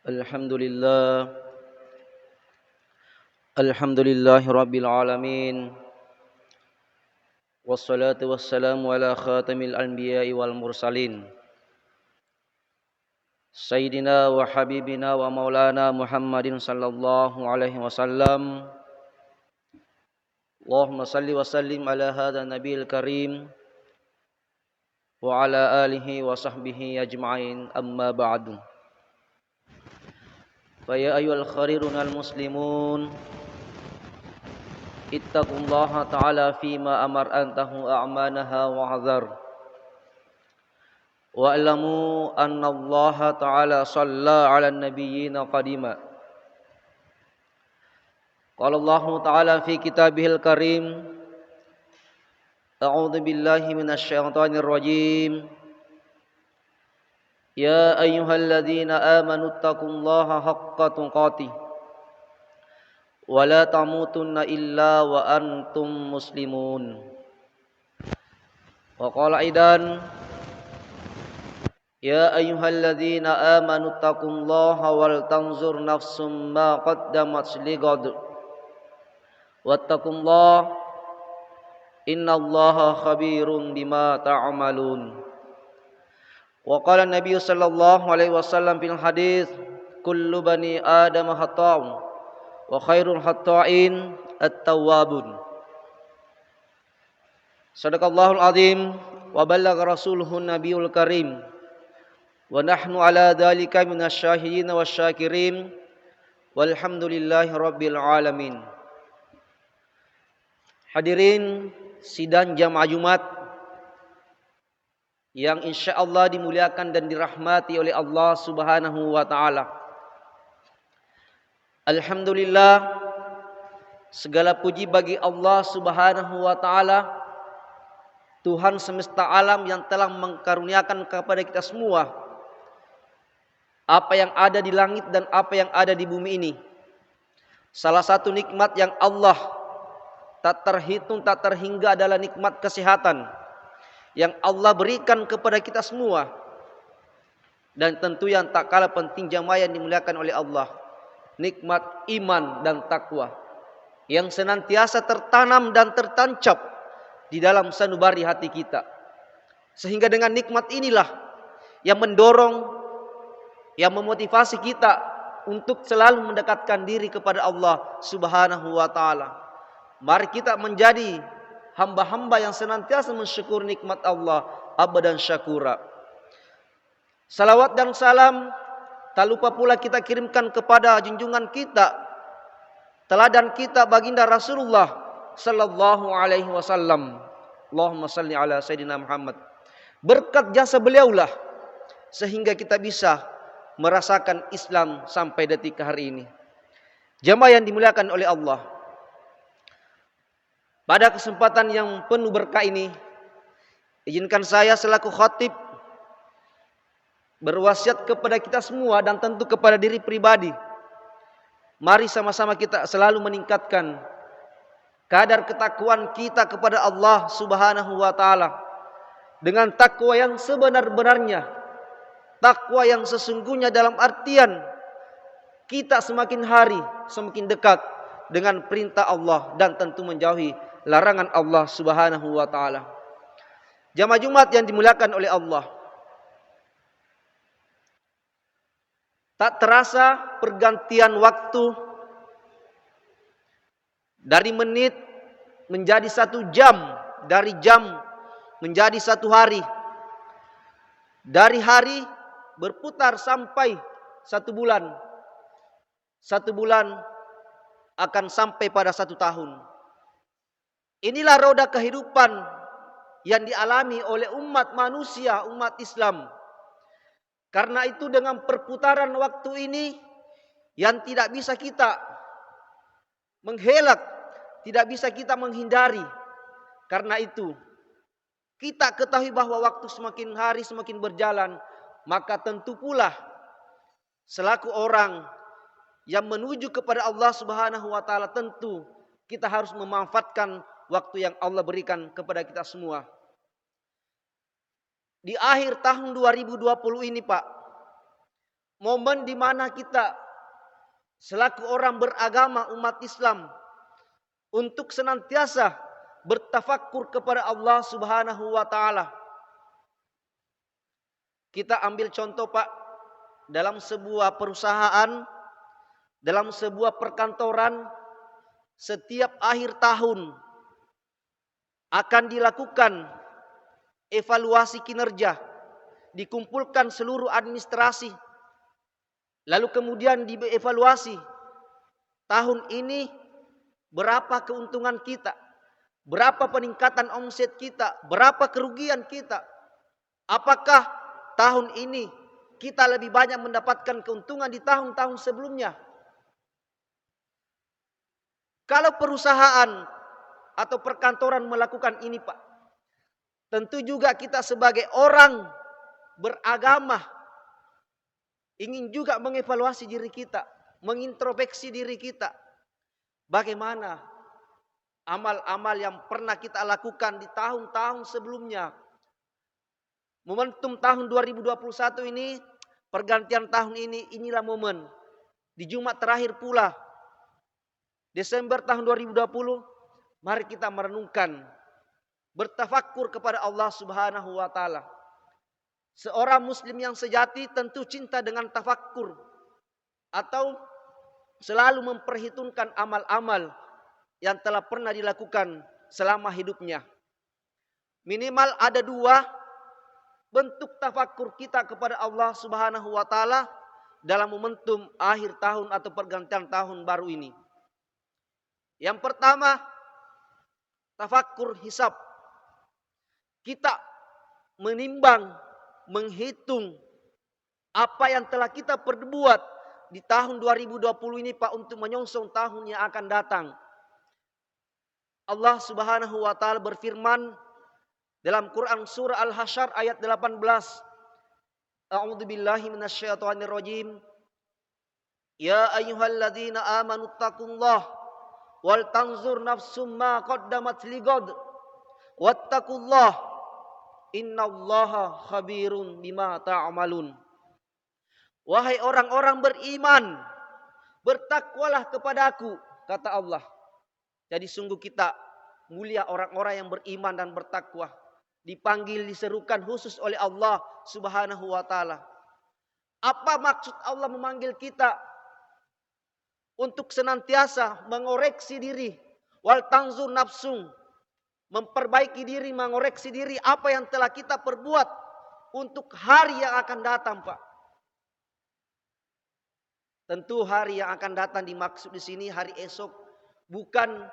Alhamdulillah Alhamdulillahi Rabbil Alamin. Wassalatu wassalamu ala khatamil anbiya'i wal mursalin Sayyidina wa habibina wa maulana Muhammadin sallallahu alaihi wasallam. Allahumma salli wa sallim ala hadha nabiyil karim wa ala alihi wa sahbihi ajma'in, amma ba'du. Fa ya ayyuhal kharirunal muslimun, ittaqullaha ta'ala fima amar antahu a'manaha wa hazar. Wa'lamu anna Allah ta'ala shalla 'alan nabiyyina qadima. Qala Allah ta'ala fi kitabihil karim, a'udzu billahi minasy syaithanir rajim. Ya ayyuhalladzina amanu taqullaha haqqa tuqatih wa la tamutunna illa wa antum muslimun. Wa qala aidan, ya ayyuhalladzina amanu taqullaha wal tanzur nafsum ma qaddamat ligad wattaqullaha innallaha khabirun bima ta'malun. Wa qala Nabi sallallahu alaihi wasallam fil hadis, kullu bani adam khata'un wa khairul khata'in at-tawwabun. Sadaqallahul azim wa ballagha rasuluhun nabiyul karim wa nahnu ala dzalika minasyahidin wasyakirin walhamdulillahi rabbil alamin. Hadirin sidang jamaah Jumat yang insyaallah dimuliakan dan dirahmati oleh Allah Subhanahu wa taala. Alhamdulillah, segala puji bagi Allah Subhanahu wa taala, Tuhan semesta alam yang telah mengkaruniakan kepada kita semua apa yang ada di langit dan apa yang ada di bumi ini. Salah satu nikmat yang Allah tak terhitung tak terhingga adalah nikmat kesehatan yang Allah berikan kepada kita semua. Dan tentu yang tak kalah penting jamaah yang dimuliakan oleh Allah, nikmat iman dan takwa yang senantiasa tertanam dan tertancap di dalam sanubari hati kita. Sehingga dengan nikmat inilah yang mendorong, yang memotivasi kita untuk selalu mendekatkan diri kepada Allah Subhanahu wa taala. Mari kita menjadi hamba-hamba yang senantiasa mensyukur nikmat Allah abadan syakura. Salawat dan salam tak lupa pula kita kirimkan kepada junjungan kita, teladan kita baginda Rasulullah sallallahu alaihi wasallam. Allahumma salli ala Sayyidina Muhammad. Berkat jasa beliaulah sehingga kita bisa merasakan Islam sampai detik hari ini. Jamaah yang dimuliakan oleh Allah, pada kesempatan yang penuh berkah ini, izinkan saya selaku khatib berwasiat kepada kita semua dan tentu kepada diri pribadi. Mari sama-sama kita selalu meningkatkan kadar ketakwaan kita kepada Allah Subhanahu wa taala dengan takwa yang sebenar-benarnya, takwa yang sesungguhnya dalam artian kita semakin hari semakin dekat dengan perintah Allah dan tentu menjauhi larangan Allah Subhanahu wa taala. Jamaah Jumat yang dimuliakan oleh Allah, tak terasa pergantian waktu dari menit menjadi 1 jam, dari jam menjadi 1 hari, dari hari berputar sampai 1 bulan. 1 bulan akan sampai pada 1 tahun. Inilah roda kehidupan yang dialami oleh umat manusia, umat Islam. Karena itu dengan perputaran waktu ini yang tidak bisa kita menghelak, tidak bisa kita menghindari. Karena itu kita ketahui bahwa waktu semakin hari semakin berjalan, maka tentu pula selaku orang yang menuju kepada Allah Subhanahu wa taala, tentu kita harus memanfaatkan waktu yang Allah berikan kepada kita semua. Di akhir tahun 2020 ini, Pak, momen di mana kita selaku orang beragama umat Islam untuk senantiasa bertafakkur kepada Allah Subhanahu wa taala. Kita ambil contoh Pak, dalam sebuah perusahaan, dalam sebuah perkantoran, setiap akhir tahun akan dilakukan evaluasi kinerja, dikumpulkan seluruh administrasi, lalu kemudian dievaluasi tahun ini berapa keuntungan kita, berapa peningkatan omset kita, berapa kerugian kita, apakah tahun ini kita lebih banyak mendapatkan keuntungan di tahun-tahun sebelumnya. Kalau perusahaan atau perkantoran melakukan ini Pak, tentu juga kita sebagai orang beragama ingin juga mengevaluasi diri kita, mengintrospeksi diri kita. Bagaimana amal-amal yang pernah kita lakukan di tahun-tahun sebelumnya. Momentum tahun 2021 ini, pergantian tahun ini, inilah momen. Di Jumat terakhir pula, Desember tahun 2020, mari kita merenungkan, bertafakkur kepada Allah Subhanahu wa taala. Seorang muslim yang sejati tentu cinta dengan tafakkur atau selalu memperhitungkan amal-amal yang telah pernah dilakukan selama hidupnya. Minimal ada dua bentuk tafakkur kita kepada Allah Subhanahu wa taala dalam momentum akhir tahun atau pergantian tahun baru ini. Yang pertama, tafakkur hisab. Kita menimbang, menghitung apa yang telah kita perbuat di tahun 2020 ini Pak, untuk menyongsong tahun yang akan datang. Allah Subhanahu wa taala berfirman dalam Quran surah Al-Hasyr ayat 18. A'udzu billahi minasyaitonir rajim. Ya ayyuhalladzina amanu taqullaha wal tanzur nafsum ma qaddamat ligad wattaqullaha innallaha khabirun bima ta'malun. Wahai orang-orang beriman, bertakwalah kepadaku, kata Allah. Jadi sungguh kita mulia orang-orang yang beriman dan bertakwa. Dipanggil, diserukan khusus oleh Allah Subhanahu wa taala. Apa maksud Allah memanggil kita? Untuk senantiasa mengoreksi diri. Wal tanzur nafsung. Memperbaiki diri, mengoreksi diri apa yang telah kita perbuat untuk hari yang akan datang, Pak. Tentu hari yang akan datang dimaksud di sini hari esok, bukan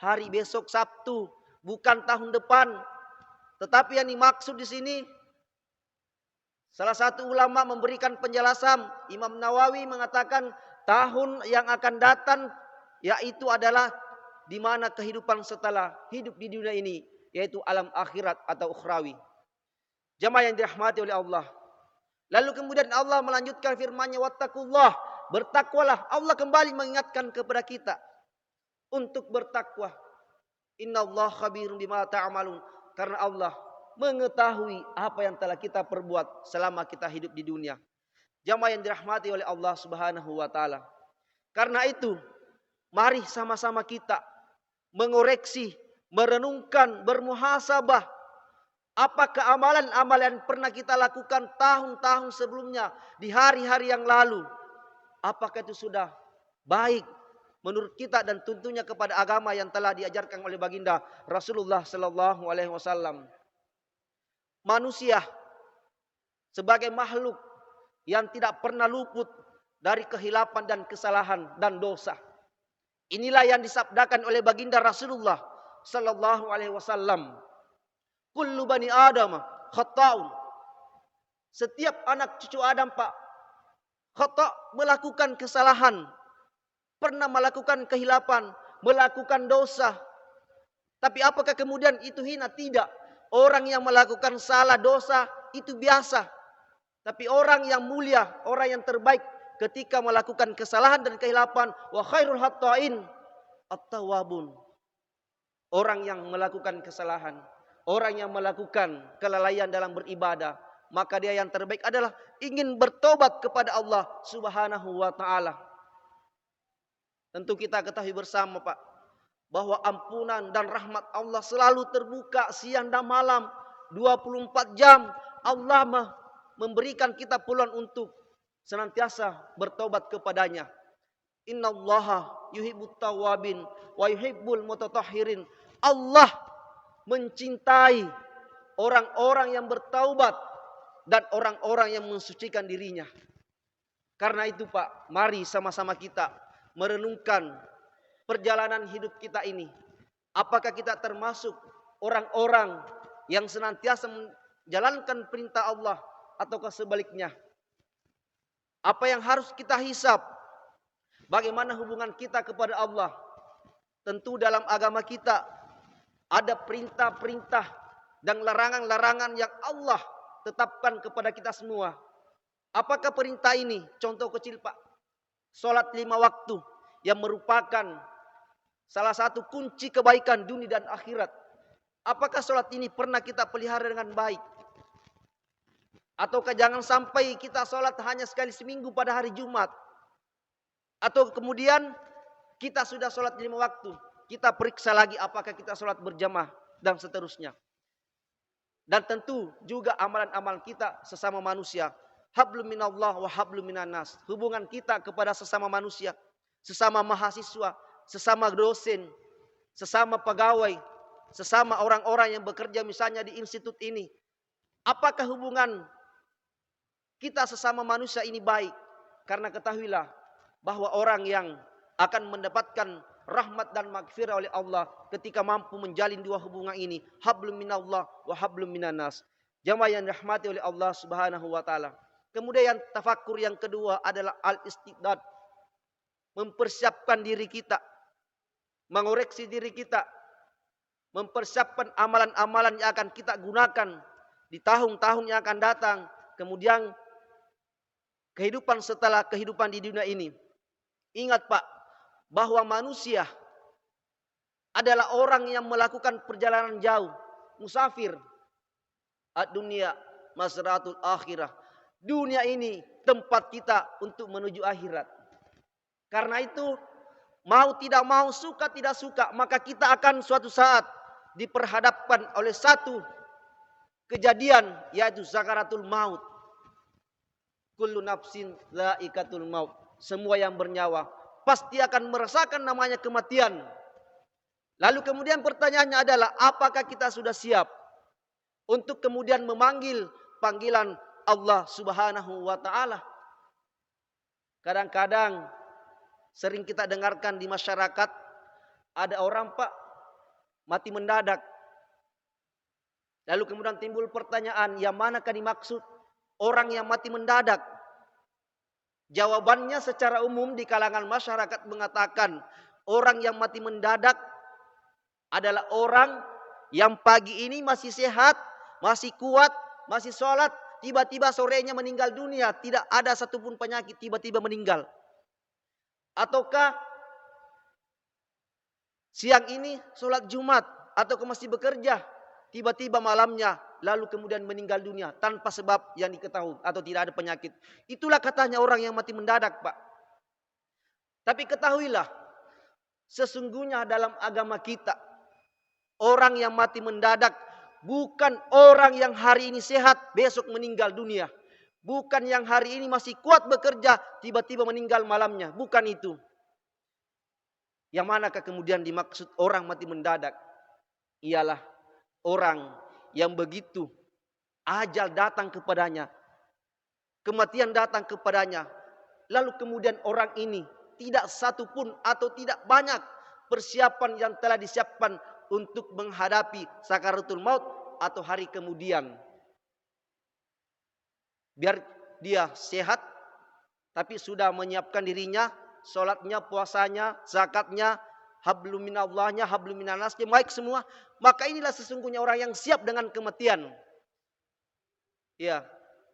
hari besok Sabtu, bukan tahun depan. Tetapi yang dimaksud di sini, salah satu ulama memberikan penjelasan, Imam Nawawi mengatakan tahun yang akan datang yaitu adalah di mana kehidupan setelah hidup di dunia ini, yaitu alam akhirat atau ukhrawi. Jamaah yang dirahmati oleh Allah. Lalu kemudian Allah melanjutkan firman-Nya, wattaqullah, bertakwalah. Allah kembali mengingatkan kepada kita untuk bertakwa. Innallaha khabirun bima ta'malun. Karena Allah mengetahui apa yang telah kita perbuat selama kita hidup di dunia. Jamaah yang dirahmati oleh Allah Subhanahu wa taala. Karena itu, mari sama-sama kita mengoreksi, merenungkan, bermuhasabah. Apakah amalan-amalan yang pernah kita lakukan tahun-tahun sebelumnya, di hari-hari yang lalu, apakah itu sudah baik menurut kita dan tentunya kepada agama yang telah diajarkan oleh baginda Rasulullah sallallahu alaihi wasallam. Manusia sebagai makhluk yang tidak pernah luput dari kehilapan dan kesalahan dan dosa. Inilah yang disabdakan oleh baginda Rasulullah sallallahu alaihi wasallam. Kullu bani Adam khata'un. Setiap anak cucu Adam, Pak, khata', melakukan kesalahan, pernah melakukan kehilapan, melakukan dosa. Tapi apakah kemudian itu hina? Tidak. Orang yang melakukan salah, dosa, itu biasa. Tapi orang yang mulia, orang yang terbaik ketika melakukan kesalahan dan kehilapan, wa khairul hatta'in at-tawwabun. Orang yang melakukan kesalahan, orang yang melakukan kelalaian dalam beribadah, maka dia yang terbaik adalah ingin bertobat kepada Allah Subhanahu wa taala. Tentu kita ketahui bersama Pak, bahwa ampunan dan rahmat Allah selalu terbuka siang dan malam, 24 jam. Allah memberikan kita peluang untuk senantiasa bertobat kepadanya. Innallaha yuhibbut tawwabin wa yuhibbul mutatahhirin. Allah mencintai orang-orang yang bertaubat dan orang-orang yang mensucikan dirinya. Karena itu Pak, mari sama-sama kita merenungkan perjalanan hidup kita ini. Apakah kita termasuk orang-orang yang senantiasa menjalankan perintah Allah ataukah sebaliknya? Apa yang harus kita hisab? Bagaimana hubungan kita kepada Allah? Tentu dalam agama kita ada perintah-perintah dan larangan-larangan yang Allah tetapkan kepada kita semua. Apakah perintah ini? Contoh kecil Pak, sholat 5 waktu yang merupakan salah satu kunci kebaikan dunia dan akhirat. Apakah sholat ini pernah kita pelihara dengan baik? Ataukah jangan sampai kita sholat hanya sekali seminggu pada hari Jumat. Atau kemudian kita sudah sholat 5 waktu, kita periksa lagi apakah kita sholat berjamaah dan seterusnya. Dan tentu juga amalan-amalan kita sesama manusia. Hablum minallah wa hablum minannas. Hubungan kita kepada sesama manusia, sesama mahasiswa, sesama dosen, sesama pegawai, sesama orang-orang yang bekerja misalnya di institut ini. Apakah hubungan kita sesama manusia ini baik? Karena ketahuilah bahwa orang yang akan mendapatkan rahmat dan maghfirah oleh Allah ketika mampu menjalin dua hubungan ini, hablum minallah wa hablum minannas. Jamaah yang dirahmati oleh Allah Subhanahu wa taala. Kemudian tafakkur yang kedua adalah al-istidad. Mempersiapkan diri kita, mengoreksi diri kita, mempersiapkan amalan-amalan yang akan kita gunakan di tahun-tahun yang akan datang. Kemudian kehidupan setelah kehidupan di dunia ini. Ingat Pak, bahwa manusia adalah orang yang melakukan perjalanan jauh, musafir. Ad-dunya mazratul akhirah. Dunia ini tempat kita untuk menuju akhirat. Karena itu, mau tidak mau, suka tidak suka, maka kita akan suatu saat diperhadapkan oleh satu kejadian, yaitu sakaratul maut. Kullu nafsin dha'iqatul maut. Semua yang bernyawa pasti akan merasakan namanya kematian. Lalu kemudian pertanyaannya adalah, apakah kita sudah siap untuk kemudian memanggil panggilan Allah Subhanahu wa taala? Kadang-kadang sering kita dengarkan di masyarakat, ada orang Pak mati mendadak. Lalu kemudian timbul pertanyaan, yang manakah dimaksud orang yang mati mendadak? Jawabannya secara umum di kalangan masyarakat mengatakan, orang yang mati mendadak adalah orang yang pagi ini masih sehat, masih kuat, masih sholat, tiba-tiba sorenya meninggal dunia, tidak ada satupun penyakit, tiba-tiba meninggal. Ataukah siang ini sholat Jumat, atau masih bekerja, tiba-tiba malamnya lalu kemudian meninggal dunia tanpa sebab yang diketahui atau tidak ada penyakit. Itulah katanya orang yang mati mendadak Pak. Tapi ketahuilah, sesungguhnya dalam agama kita, orang yang mati mendadak bukan orang yang hari ini sehat besok meninggal dunia. Bukan yang hari ini masih kuat bekerja tiba-tiba meninggal malamnya. Bukan itu. Yang manakah kemudian dimaksud orang mati mendadak? Ialah orang yang begitu ajal datang kepadanya, kematian datang kepadanya, lalu kemudian orang ini tidak satu pun atau tidak banyak persiapan yang telah disiapkan untuk menghadapi sakaratul maut atau hari kemudian. Biar dia sehat, tapi sudah menyiapkan dirinya, sholatnya, puasanya, zakatnya, hablum minallahnya, hablum minannasnya, baik semua. Maka inilah sesungguhnya orang yang siap dengan kematian. Ya,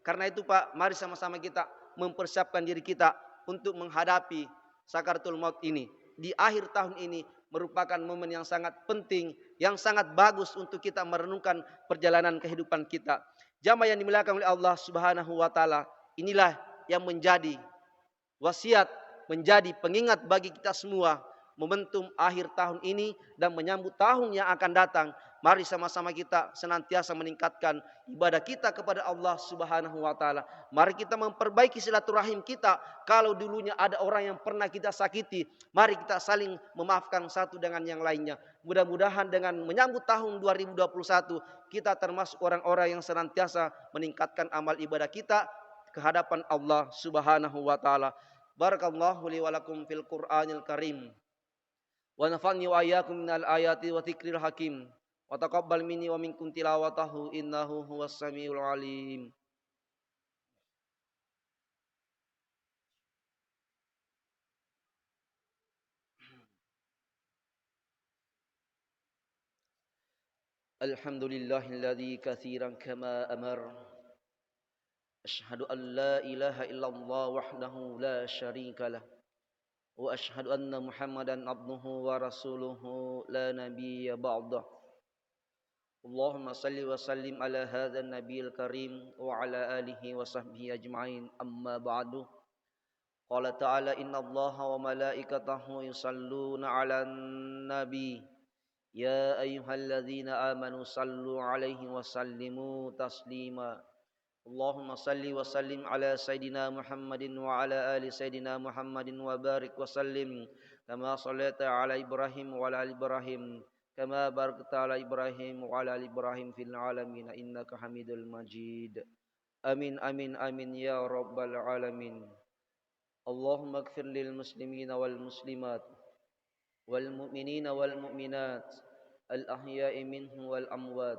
karena itu Pak, mari sama-sama kita mempersiapkan diri kita untuk menghadapi sakaratul maut ini. Di akhir tahun ini merupakan momen yang sangat penting, yang sangat bagus untuk kita merenungkan perjalanan kehidupan kita. Jamaah yang dimuliakan oleh Allah Subhanahu wa taala, inilah yang menjadi wasiat, menjadi pengingat bagi kita semua momentum akhir tahun ini dan menyambut tahun yang akan datang. Mari sama-sama kita senantiasa meningkatkan ibadah kita kepada Allah Subhanahu wa taala. Mari kita memperbaiki silaturahim kita. Kalau dulunya ada orang yang pernah kita sakiti, mari kita saling memaafkan satu dengan yang lainnya. Mudah-mudahan dengan menyambut tahun 2021 kita termasuk orang-orang yang senantiasa meningkatkan amal ibadah kita ke hadapan Allah Subhanahu wa taala. Barakallahu li wa lakum fil Qur'anil Karim. Wa nafa'ni wa iyyakum minal ayati wa dzikril hakim. Wa taqabbal minni wa minkum tilawatahu innahu huwas samiul alim. Alhamdulillahilladzi katsiran kama amar. Asyhadu an la ilaha illallah wahdahu la syarika lah. Wa asyhadu anna Muhammadan abduhu wa rasuluhu la nabiyya ba'dah. Allahumma salli wa sallim ala hadzal nabiyil karim wa ala alihi wa sahbihi ajma'in. Amma ba'du. Qala ta'ala innallaha wa malaikatahu yusalluna 'alan nabi. Ya ayyuhalladzina amanu sallu 'alaihi wa sallimu taslima. Allahumma salli wa sallim ala Sayyidina Muhammadin wa ala ali Sayyidina Muhammadin wa barik wa sallim kama sallaita ala Ibrahim wa ala ali Ibrahim kama barakta ala Ibrahim wa ala ali Ibrahim fil alamin innaka Hamidul Majid. Amin amin amin ya rabbal alamin. Allahumma ighfir lil muslimina wal muslimat wal mu'minina wal mu'minat al ahya'i minhum wal amwat.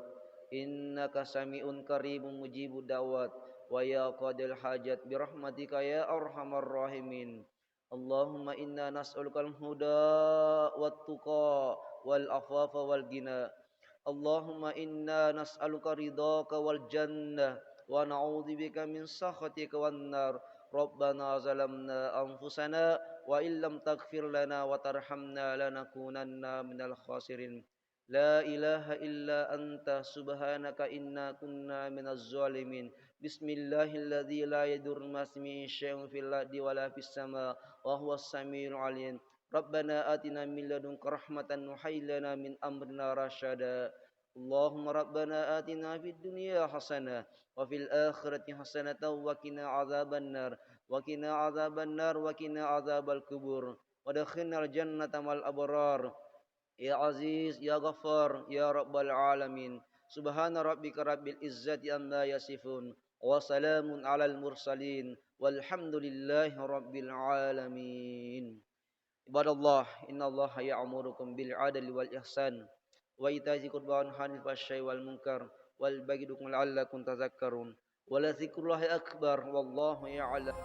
Innaka sami'un qaribun mujibud da'wat wa ya qadil hajat bi rahmatika ya arhamar rahimin. Allahumma inna nas'alukal huda wat tuqa wal afafa wal ghina. Allahumma inna nas'aluka ridhaka wal jannah wa na'udzubika min sakhatika wan nar. Rabbana zalamna anfusana wa illam taghfir lana wa tarhamna lanakunanna minal khasirin. La ilaha illa anta subhanaka inna kunna minaz zalimin. Bismillahilladzi la yadurru ma'asmihi syai'un fil ardi wala fis sama wa huwas samiul alim. Rabbana atina min ladunka rahmatan wa hayyi lana min amrina rasyada. Allahumma rabbana atina fid dunya hasanah wa fil akhirati hasanatan wa qina adzabannar wa qina adzabannar wa qina adzabal kubur wa adkhilnal jannata mal abrar. Ya Aziz, Ya Ghaffar, Ya Rabbal Alamin. Subhana rabbika rabbil izzati amma yasifun. Wa salamun alal mursalin. Walhamdulillahi rabbil alamin. Ibadallah, innallaha ya'murukum bil adli wal ihsan. Wa ita'i qurba wa nahy 'anil fahsya'i wal munkar. Wal baghidukum la'allakum tadhakkarun. Wa la dzikrullahi akbar. Wallahu ya'lam.